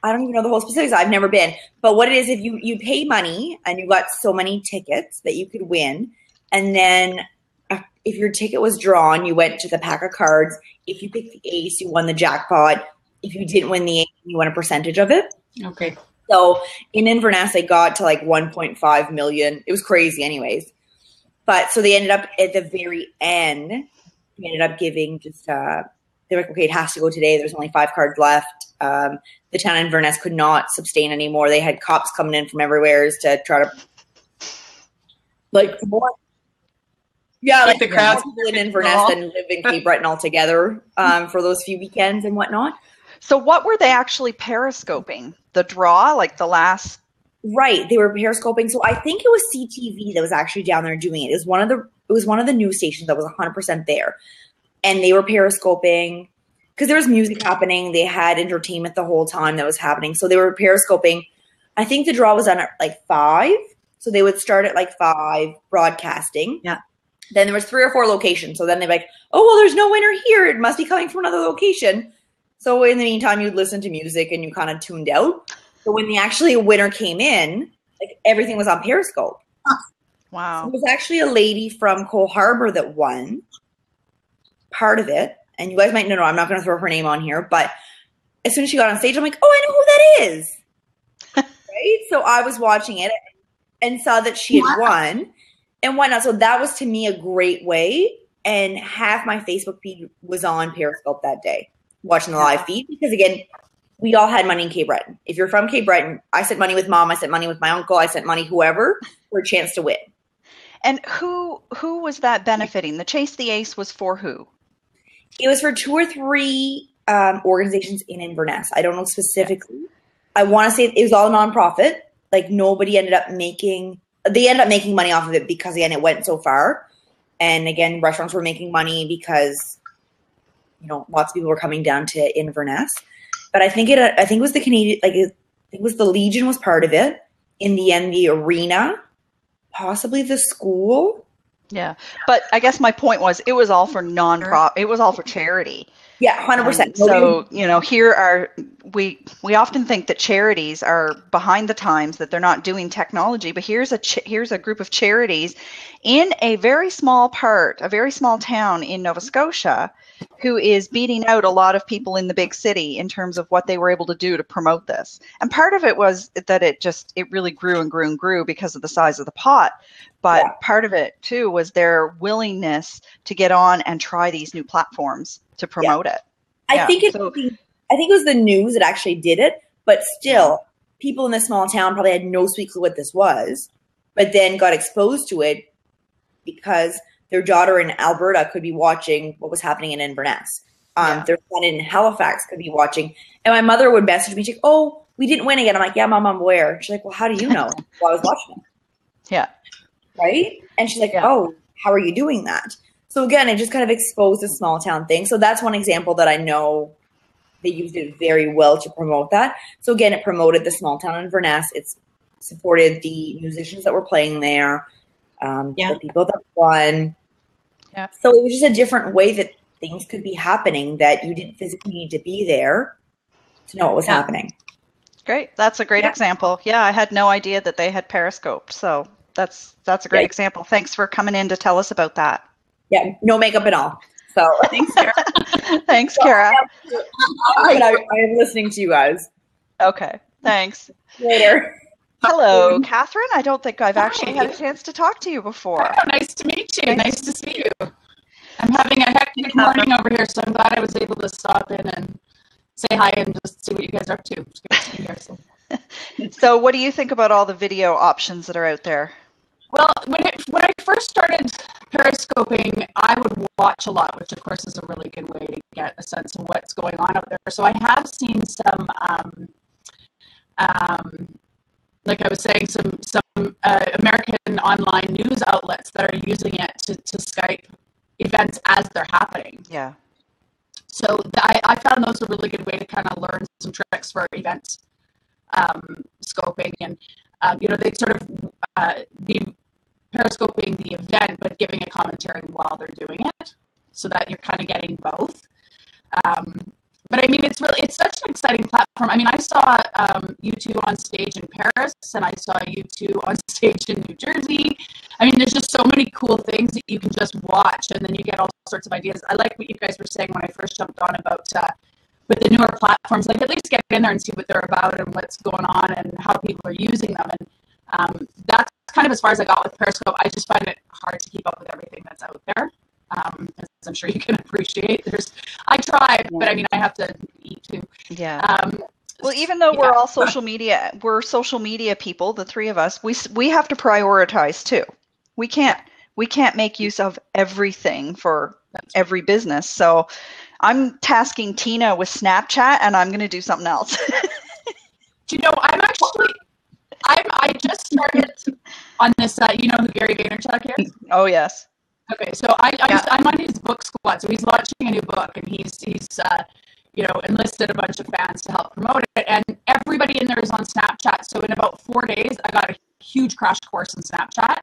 C: I don't even know the whole specifics. I've never been. But what it is, if you pay money and you got so many tickets that you could win, and then if your ticket was drawn, you went to the pack of cards. If you picked the ace, you won the jackpot. If you didn't win the ace, you won a percentage of it.
B: Okay.
C: So in Inverness, they got to 1.5 million. It was crazy anyways. But so they ended up at the very end, they ended up giving just they're like, okay, it has to go today. There's only 5 cards left. The town of Inverness could not sustain anymore. They had cops coming in from everywhere to try to more. Yeah, the crowds people in Inverness than live in Cape Breton altogether for those few weekends and whatnot.
A: So what were they actually Periscoping? The draw, the last?
C: Right, they were Periscoping. So I think it was CTV that was actually down there doing it. It was one of the news stations that was 100% there. And they were Periscoping because there was music happening. They had entertainment the whole time that was happening. So they were Periscoping. I think the draw was done at 5. So they would start at 5 broadcasting.
B: Yeah.
C: Then there was 3 or 4 locations. So then they'd be like, oh, well, there's no winner here. It must be coming from another location. So in the meantime, you'd listen to music and you kind of tuned out. So when a winner came in, everything was on Periscope.
A: Wow.
C: So there was actually a lady from Cole Harbour that won part of it. And you guys might know, I'm not going to throw her name on here, but as soon as she got on stage, I'm like, oh, I know who that is. Right? So I was watching it and saw that she had won and whatnot. So that was to me a great way. And half my Facebook feed was on Periscope that day, watching the live feed. Because again, we all had money in Cape Breton. If you're from Cape Breton, I sent money with mom, I sent money with my uncle, I sent money whoever for a chance to win.
A: And who was that benefiting? The Chase the Ace was for who?
C: It was for 2 or 3 organizations in Inverness. I don't know specifically. I want to say it was all nonprofit. Nobody ended up making – they ended up making money off of it because, again, it went so far. And again, restaurants were making money because, you know, lots of people were coming down to Inverness. But I think it was the Canadian, like, I think it was the Legion was part of it. In the end, the arena, possibly the school.
A: Yeah. But I guess my point was it was all for non-profit. It was all for charity.
C: Yeah, 100%.
A: So, you know, we often think that charities are behind the times, that they're not doing technology, but here's a group of charities in a very small town in Nova Scotia who is beating out a lot of people in the big city in terms of what they were able to do to promote this. And part of it was that it really grew and grew and grew because of the size of the pot. But part of it too was their willingness to get on and try these new platforms to promote it.
C: I think it was the news that actually did it, but still, people in this small town probably had no sweet clue what this was, but then got exposed to it because their daughter in Alberta could be watching what was happening in Inverness. Their son in Halifax could be watching. And my mother would message me, she's like, "Oh, we didn't win again." I'm like, "Yeah, Mom, I'm aware." She's like, "Well, how do you know?" Well, I was watching it.
A: Yeah.
C: Right? And she's like, "Oh, how are you doing that?" So again, it just kind of exposed the small town thing. So that's one example that I know they used it very well to promote that. So again, it promoted the small town in Inverness. It's supported the musicians that were playing there, the people that won. Yeah. So it was just a different way that things could be happening that you didn't physically need to be there to know what was happening.
A: Great. That's a great example. Yeah, I had no idea that they had Periscoped. So that's a great example. Thanks for coming in to tell us about that.
C: Yeah, no makeup at all. So
B: thanks, Kara.
A: Thanks, Kara.
C: I am listening to you guys.
A: Okay, thanks.
C: Later.
A: Hello, Catherine. I don't think I've actually had a chance to talk to you before.
D: Oh, nice to meet you. Nice to see you. I'm having a hectic morning over here, so I'm glad I was able to stop in and say hi and just see what you guys are up to. It's great to be here.
A: So what do you think about all the video options that are out there?
D: Well, when I first started periscoping, I would watch a lot, which of course is a really good way to get a sense of what's going on out there. So I have seen some, like I was saying, some American online news outlets that are using it to Skype events as they're happening.
A: Yeah.
D: So I found those a really good way to kind of learn some tricks for event scoping, and they sort of be periscoping the event, but giving a commentary while they're doing it, so that you're kind of getting both. But I mean, it's such an exciting platform. I mean, I saw U2 on stage in Paris, and I saw U2 on stage in New Jersey. I mean, there's just so many cool things that you can just watch, and then you get all sorts of ideas. I like what you guys were saying when I first jumped on about with the newer platforms, like at least get in there and see what they're about and what's going on and how people are using them. And that's kind of as far as I got with Periscope. I just find it hard to keep up with everything that's out there. As I'm sure you can appreciate. I try, but I mean, I have to eat too.
A: Yeah. Well, even though we're all social media people, the three of us, we have to prioritize too. We can't make use of everything for every business. So I'm tasking Tina with Snapchat, and I'm going to do something else.
D: I just started on this, you know who Gary Vaynerchuk is?
A: Oh, yes.
D: Okay, so I'm on his book squad. So he's launching a new book, and he's enlisted a bunch of fans to help promote it. And everybody in there is on Snapchat. So in about 4 days, I got a huge crash course in Snapchat.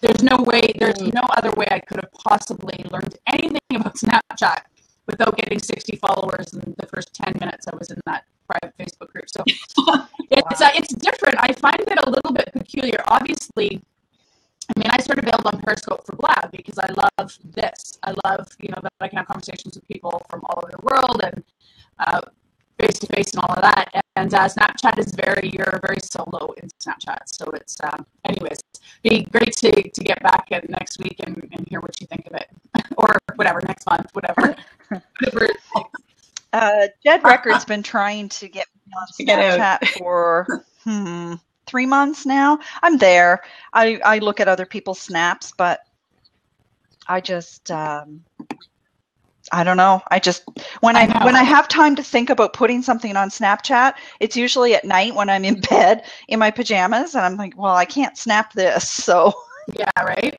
D: There's no other way I could have possibly learned anything about Snapchat without getting 60 followers in the first 10 minutes I was in that private Facebook group. So it's different. I find it a little bit peculiar. Obviously, I mean, I sort of bailed on Periscope for Blab because I love this. I love, that I can have conversations with people from all over the world and face-to-face and all of that. And Snapchat is you're very solo in Snapchat. So it's, anyways, be great to get back at next week and hear what you think of it. Or whatever, next month, whatever.
A: Jed Record's been trying to get me on Snapchat for 3 months now. I'm there. I look at other people's snaps, but I just I don't know. When I have time to think about putting something on Snapchat, it's usually at night when I'm in bed in my pajamas, and I'm like, well, I can't snap this. So
D: yeah, right.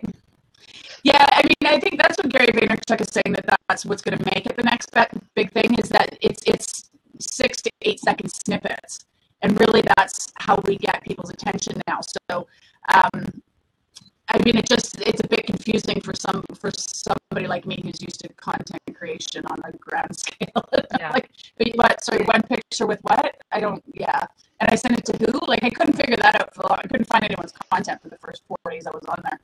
D: Yeah, I mean, I think that's what Gary Vaynerchuk is saying, that's what's going to make it the next big thing, is that it's 6 to 8 second snippets. And really that's how we get people's attention now. So, I mean, it's a bit confusing for somebody like me who's used to content creation on a grand scale.
A: Yeah.
D: Like, what? Sorry, one picture with what? I don't. Yeah, and I sent it to who? Like, I couldn't figure that out for long. I couldn't find anyone's content for the first 4 days I was on there.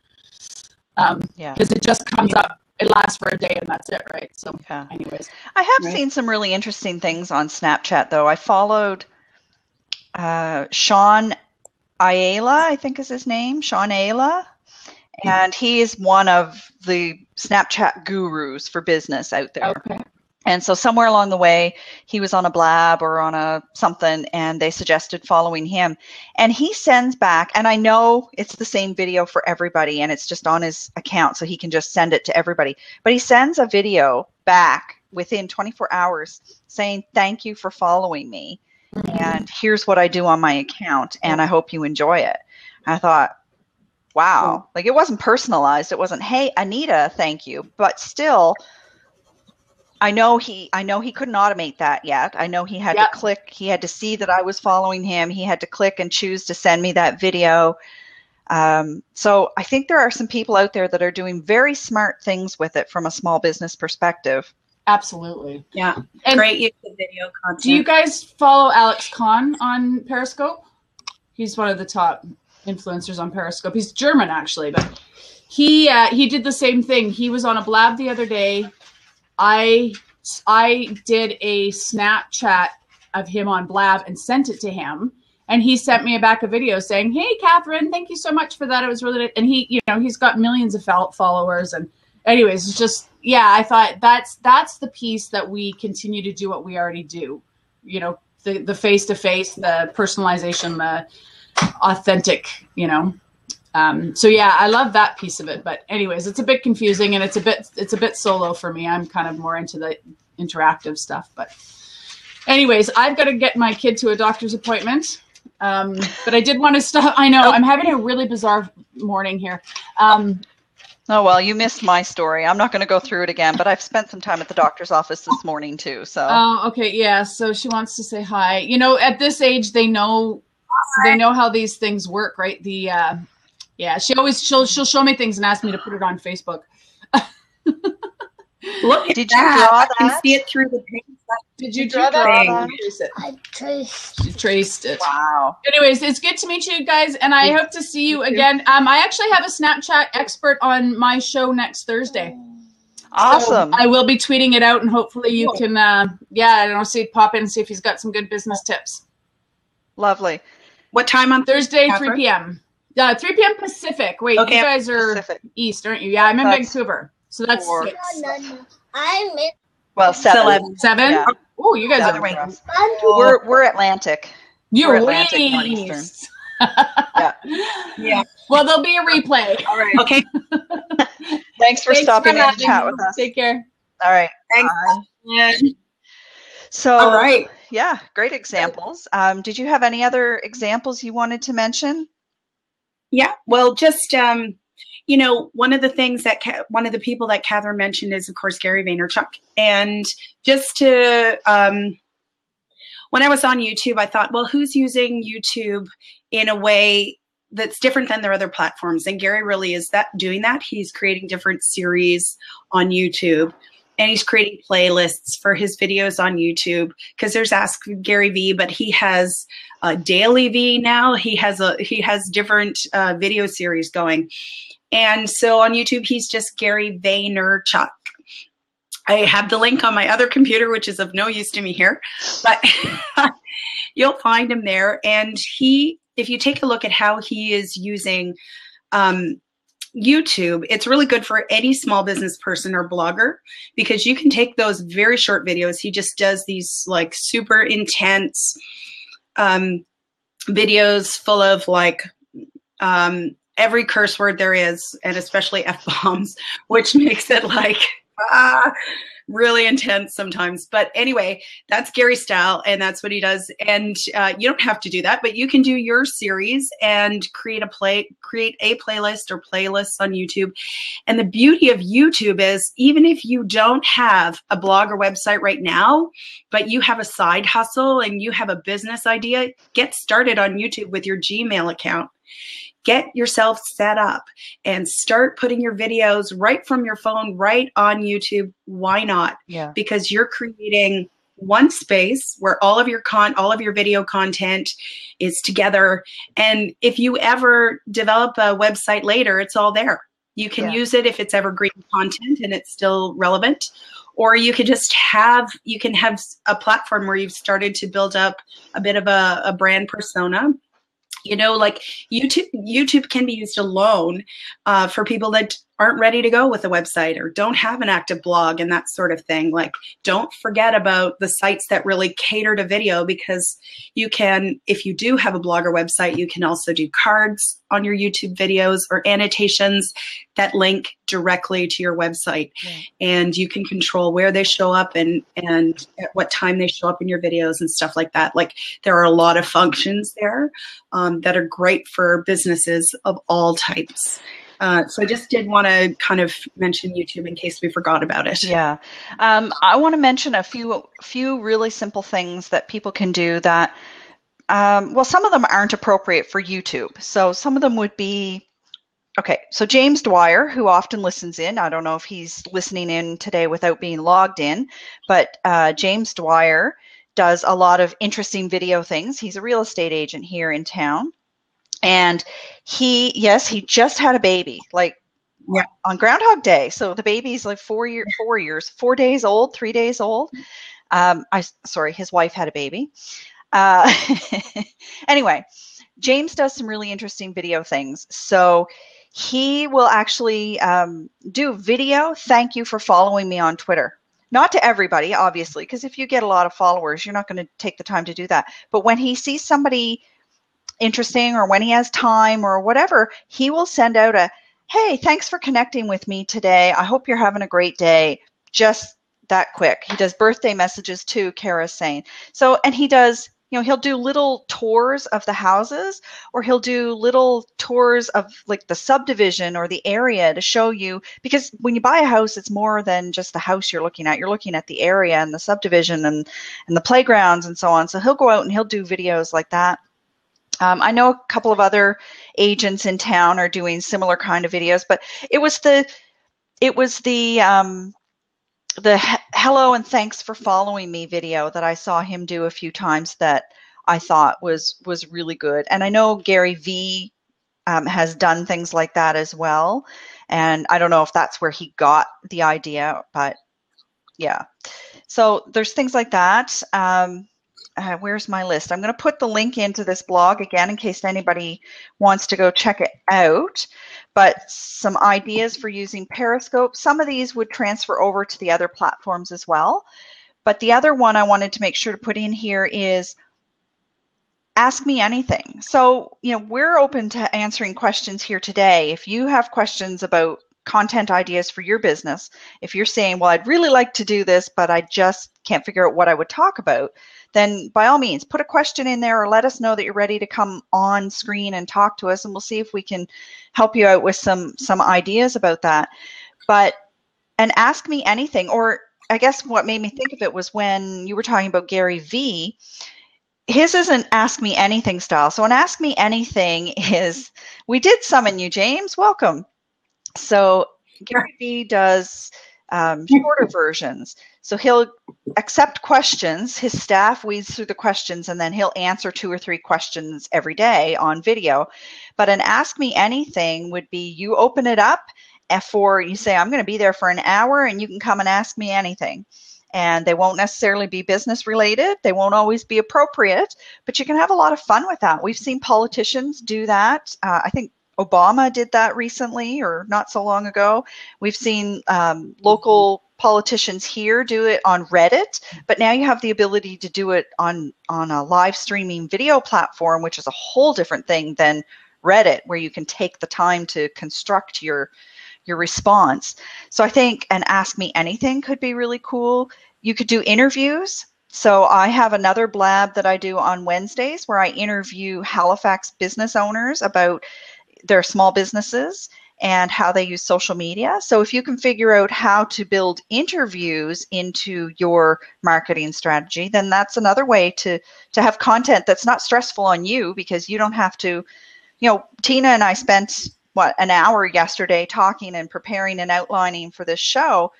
D: Because it just comes up. It lasts for a day and that's it, right? So, anyways,
A: I have seen some really interesting things on Snapchat, though. I followed Sean Ayala, I think is his name, Sean Ayala. And he is one of the Snapchat gurus for business out there.
D: Okay.
A: And so somewhere along the way, he was on a Blab or on a something, and they suggested following him. And he sends back, and I know it's the same video for everybody, and it's just on his account, so he can just send it to everybody. But he sends a video back within 24 hours saying, thank you for following me. And here's what I do on my account, and I hope you enjoy it. And I thought, wow, like it wasn't personalized. It wasn't, hey, Anita, thank you. But still, I know he couldn't automate that yet. I know he had to click, he had to see that I was following him. He had to click and choose to send me that video. So I think there are some people out there that are doing very smart things with it from a small business perspective.
D: Absolutely.
B: Yeah.
D: And
B: great use of video content.
D: do you guys follow Alex Kahn on Periscope? He's one of the top influencers on Periscope. He's German, actually, but he did the same thing. He was on a Blab the other day. I did a Snapchat of him on Blab and sent it to him, and he sent me back a video saying, "Hey, Catherine, thank you so much for that. It was really," and he, he's got millions of followers. And anyways, it's just, I thought that's the piece that we continue to do what we already do. The face-to-face, the personalization, the authentic, so I love that piece of it. But anyways, it's a bit confusing and it's a bit solo for me. I'm kind of more into the interactive stuff. But anyways, I've got to get my kid to a doctor's appointment. But I did want to stop. I know I'm having a really bizarre morning here.
A: Oh, well, you missed my story. I'm not going to go through it again, but I've spent some time at the doctor's office this morning too. So. Oh,
D: okay. Yeah. So she wants to say hi. At this age, they know how these things work, right? She'll show me things and ask me to put it on Facebook.
B: Look, did you draw that? I can see it through the page.
D: Did you draw that?
E: I traced.
D: You traced it.
A: Wow.
D: Anyways, it's good to meet you guys, and I hope to see you again. I actually have a Snapchat expert on my show next Thursday.
A: Awesome.
D: So I will be tweeting it out, and hopefully you can, pop in and see if he's got some good business tips.
A: Lovely.
B: What time on
D: Thursday, 3 p.m. 3 p.m. Pacific. Wait,
B: okay.
D: You guys are
A: Pacific.
D: East, aren't you? Yeah, I'm in Vancouver. So that's
A: 4.
D: 6.
E: No. I'm in.
A: Well, 7.
D: 7?
A: Yeah.
D: Oh, you guys
A: Other
D: are
A: way.
D: way.
A: We're Atlantic.
D: You're
A: Atlantic,
D: way
A: not
D: east.
B: Yeah.
D: Well, there'll be a replay.
B: All right. Okay.
A: Thanks for stopping in to chat with us.
D: Take care.
A: All right.
B: Thanks.
A: Bye. So,
B: all right.
A: Yeah, great examples. Did you have any other examples you wanted to mention?
B: Yeah. Well, just one of the things that one of the people that Catherine mentioned is, of course, Gary Vaynerchuk. And just to, when I was on YouTube, I thought, well, who's using YouTube in a way that's different than their other platforms? And Gary really is doing that. He's creating different series on YouTube, and he's creating playlists for his videos on YouTube, because there's Ask Gary V, but he has Daily V now. He has different video series going. And so on YouTube, he's just Gary Vaynerchuk. I have the link on my other computer, which is of no use to me here, but you'll find him there. And if you take a look at how he is using YouTube, it's really good for any small business person or blogger, because you can take those very short videos. He just does these like super intense videos full of like every curse word there is, and especially F-bombs, which makes it like Really intense sometimes. But anyway, that's Gary's style, and that's what he does. And you don't have to do that, but you can do your series and create a playlist or playlists on YouTube. And the beauty of YouTube is, even if you don't have a blog or website right now, but you have a side hustle and you have a business idea, get started on YouTube with your Gmail account. Get yourself set up and start putting your videos right from your phone, right on YouTube. Why not?
A: Yeah.
B: Because you're creating one space where all of your video content is together. And if you ever develop a website later, it's all there. You can use it if it's evergreen content and it's still relevant. Or you could just have a platform where you've started to build up a bit of a brand persona. You know, like YouTube can be used alone for people that aren't ready to go with a website or don't have an active blog and that sort of thing. Like, don't forget about the sites that really cater to video, because you can, if you do have a blog or website, you can also do cards on your YouTube videos or annotations that link directly to your website. Yeah. And you can control where they show up and at what time they show up in your videos and stuff like that. Like, there are a lot of functions there that are great for businesses of all types. So I just did want to kind of mention YouTube in case we forgot about it.
A: Yeah. I want to mention a few really simple things that people can do that, well, some of them aren't appropriate for YouTube. So some of them would be, okay, so James Dwyer, who often listens in, I don't know if he's listening in today without being logged in, but James Dwyer does a lot of interesting video things. He's a real estate agent here in town. And he just had a baby, like on Groundhog Day. So the baby's like 4 days old, 3 days old. His wife had a baby. Anyway, James does some really interesting video things. So he will actually do video. Thank you for following me on Twitter. Not to everybody, obviously, because if you get a lot of followers, you're not going to take the time to do that. But when he sees somebody interesting or when he has time or whatever, he will send out a, hey, thanks for connecting with me today. I hope you're having a great day. Just that quick. He does birthday messages too, Kara's saying. So, and he does, he'll do little tours of the houses, or he'll do little tours of like the subdivision or the area to show you, because when you buy a house, it's more than just the house you're looking at. You're looking at the area and the subdivision and the playgrounds and so on. So he'll go out and he'll do videos like that. I know a couple of other agents in town are doing similar kind of videos, but it was the hello and thanks for following me video that I saw him do a few times that I thought was really good. And I know Gary V has done things like that as well. And I don't know if that's where he got the idea, but yeah. So there's things like that. Where's my list? I'm going to put the link into this blog again in case anybody wants to go check it out. But some ideas for using Periscope. Some of these would transfer over to the other platforms as well. But the other one I wanted to make sure to put in here is ask me anything. So, we're open to answering questions here today. If you have questions about content ideas for your business, if you're saying, well, I'd really like to do this, but I just can't figure out what I would talk about, then by all means, put a question in there or let us know that you're ready to come on screen and talk to us, and we'll see if we can help you out with some ideas about that. And ask me anything, or I guess what made me think of it was when you were talking about Gary V. His isn't ask me anything style. So an ask me anything is, we did summon you, James, welcome. So Gary V does shorter versions. So he'll accept questions, his staff weeds through the questions, and then he'll answer 2 or 3 questions every day on video. But an ask me anything would be, you open it up you say, I'm going to be there for an hour and you can come and ask me anything. And they won't necessarily be business related. They won't always be appropriate, but you can have a lot of fun with that. We've seen politicians do that. I think Obama did that recently or not so long ago. We've seen local politicians here do it on Reddit, but now you have the ability to do it on a live streaming video platform, which is a whole different thing than Reddit, where you can take the time to construct your your response. So I think an Ask Me Anything could be really cool. You could do interviews. So I have another blab that I do on Wednesdays where I interview Halifax business owners about their small businesses and how they use social media. So if you can figure out how to build interviews into your marketing strategy, then that's another way to have content that's not stressful on you, because you don't have to, you know, Tina and I spent, an hour yesterday talking and preparing and outlining for this show.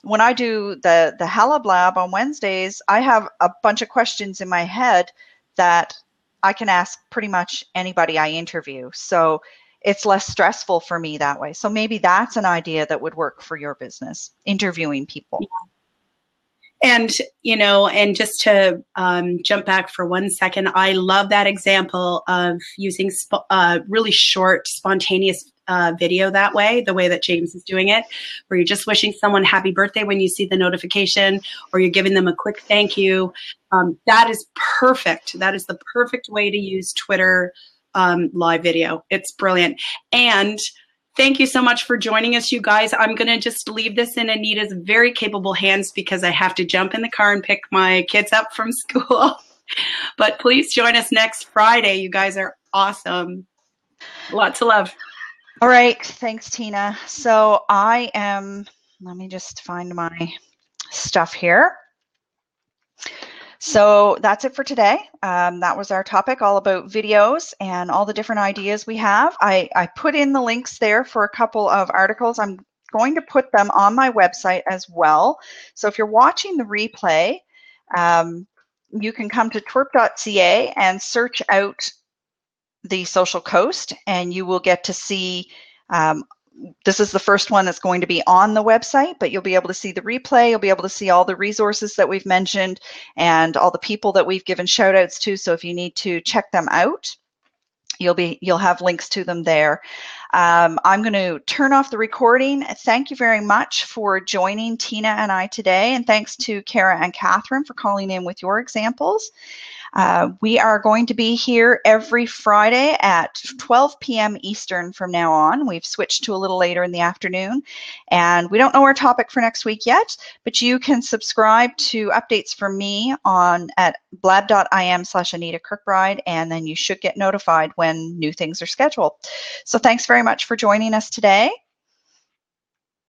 A: When I do the Halablab on Wednesdays, I have a bunch of questions in my head that I can ask pretty much anybody I interview. So it's less stressful for me that way. So maybe that's an idea that would work for your business, interviewing people.
B: And, you know, and just to jump back for 1 second, I love that example of using really short, spontaneous video that way, the way that James is doing it, where you're just wishing someone happy birthday when you see the notification, or you're giving them a quick thank you. That is perfect. That is the perfect way to use Twitter live video. It's brilliant. And thank you so much for joining us, you guys. I'm going to just leave this in Anita's very capable hands because I have to jump in the car and pick my kids up from school. But please join us next Friday. You guys are awesome. Lots of love.
A: All right. Thanks, Tina. So let me just find my stuff here. So that's it for today. That was our topic, all about videos and all the different ideas we have. I put in the links there for a couple of articles. I'm going to put them on my website as well. So if you're watching the replay, you can come to twerp.ca and search out the Social Coast, and you will get to see this is the first one that's going to be on the website, but you'll be able to see the replay. You'll be able to see all the resources that we've mentioned and all the people that we've given shout outs to. So if you need to check them out, you'll have links to them there. I'm going to turn off the recording. Thank you very much for joining Tina and I today. And thanks to Kara and Catherine for calling in with your examples. We are going to be here every Friday at 12 p.m. Eastern from now on. We've switched to a little later in the afternoon, and we don't know our topic for next week yet, but you can subscribe to updates from me at blab.im/Anita Kirkbride, and then you should get notified when new things are scheduled. So thanks very much for joining us today.